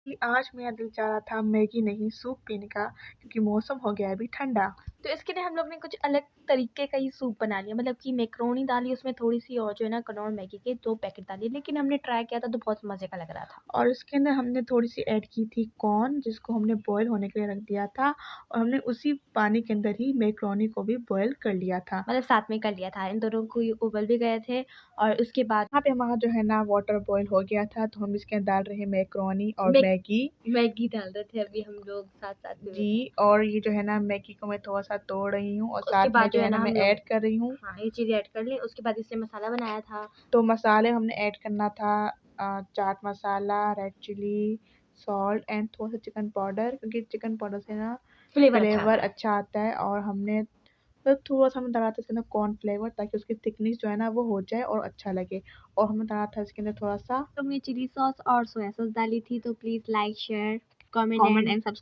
कि आज मेरा दिल चाह रहा था मैगी नहीं सूप पीने का क्योंकि मौसम हो गया है अभी ठंडा। तो इसके लिए हम लोग ने कुछ अलग तरीके का ही सूप बना लिया, मतलब कि मैक्रोनी डाली उसमें थोड़ी-सी, और जो है ना कनौर मैगी के 2 पैकेट डाले, लेकिन हमने ट्राई किया था तो बहुत मज़े का लग रहा था। और उसके अंदर हमने थोड़ी-सी ऐड की थी कॉर्न जिसको हमने बॉयल होने के लिए रख दिया था और हमने उसी पानी के अंदर ही मैक्रोनी को भी बॉयल कर लिया था। मतलब साथ में कर लिया था, इन दोनों को ये उबल भी गए थे और उसके बाद यहाँ पे हमारा जो है ना वाटर बॉयल हो गया था तो हम इसके अंदर डाल रहे हैं मैक्रोनी और मैग मैगी। मैगी डाल रहे थे अभी हम लोग साथ-साथ में। जी, और ये जो है ना मैगी को मैं थोड़ा-सा तोड़ रही हूँ और उसके साथ में बाद जो जो है है ना ना मैं हम लोग ऐड कर रही हूँ। हाँ, ये चीज़ें ऐड कर ली, उसके बाद इसलिए मसाला बनाया था। तो मसाले हमने ऐड करना था chaat masala, red chilli, salt and थोड़ा-सा चिकन पाउडर क्योंकि चिकन पाउडर से ना फ्लेवर अच्छा फ्लेवर आता है। अच्छा आता है और हमने तो थोड़ा-सा हमने डाला था इसके अंदर कॉर्नफ्लेवर ताकि उसकी थिकनेस जो है ना वो हो जाए और अच्छा लगे और हमने डाला था इसके अंदर थोड़ा-सा तो हमने चिली सॉस और सोया सॉस डाली थी, तो please like, share, comment common and subs